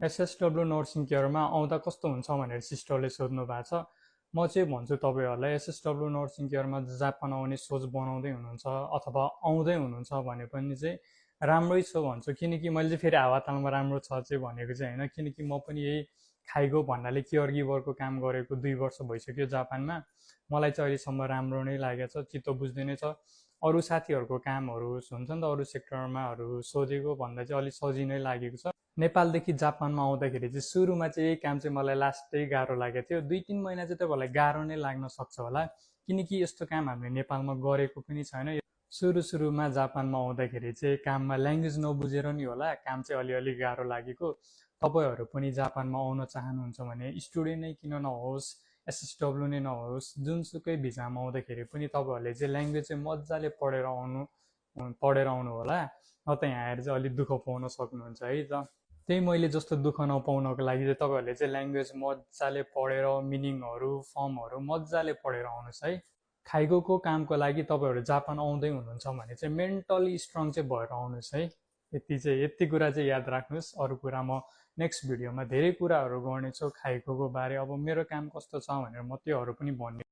एसएसडब्ल्यू nursing केयरमा आउँदा कस्तो हुन्छ भनेर सिस्टरले सोध्नु भएको छ। म चाहिँ भन्छु तपाईँहरूलाई एसएसडब्ल्यू नर्सिङ केयरमा जापान आउने सोच बनाउँदै हुनुहुन्छ अथवा आउँदै हुनुहुन्छ भने पनि चाहिँ राम्रै छ भन्छु। किनकि मैले चाहिँ फेरि हावातालमा राम्रो छ चाहिँ भनेको चाहिँ होइन, किनकि म पनि यही खाइगो भन्नाले केयर गिभरको काम गरेको 2 वर्ष भइसक्यो जापानमा। मलाई चाहिँ अहिलेसम्म राम्रो नै लागेको छ, चित्त बुझ्दै नै छ। अरू साथीहरूको कामहरू हुन्छ नि त अरू सेक्टरमाहरू सोधेको भन्दा चाहिँ अलिक सजिलै लागेको छ। नेपालदेखि जापानमा आउँदाखेरि चाहिँ सुरुमा चाहिँ यही काम चाहिँ मलाई लास्टै गाह्रो लागेको थियो। 2-3 महिना चाहिँ तपाईँहरूलाई गाह्रो नै लाग्न सक्छ होला, किनकि यस्तो काम हामीले नेपालमा गरेको पनि छैन। सुरुमा जापानमा आउँदाखेरि चाहिँ काममा ल्याङ्ग्वेज नबुझेर नि होला काम चाहिँ अलिअलि गाह्रो लागेको। तपाईँहरू पनि जापानमा आउन चाहनुहुन्छ भने स्टुडेन्ट नै किन नहोस्, एसएसडब्ल्यू नै नहोस्, जुनसुकै भिजामा आउँदाखेरि पनि तपाईँहरूले चाहिँ ल्याङ्ग्वेज चाहिँ मजाले पढेर आउनु होला, न त यहाँ आएर चाहिँ अलिक दुःख पाउन सक्नुहुन्छ है त। त्यही मैले जस्तो दुःख नपाउनको लागि चाहिँ तपाईँहरूले चाहिँ ल्याङ्ग्वेज मजाले पढेर मिनिङहरू फर्महरू मजाले पढेर आउनुहोस् है। खाइगोको कामको लागि तपाईँहरू जापान आउँदै हुनुहुन्छ भने चाहिँ मेन्टली स्ट्रङ चाहिँ भएर आउनुहोस् है। यति कुरा चाहिँ याद राख्नुहोस्। अरू कुरा म नेक्स्ट भिडियोमा धेरै कुराहरू गर्नेछु खाइगोको बारे। अब मेरो काम कस्तो छ भनेर म त्योहरू पनि भन्ने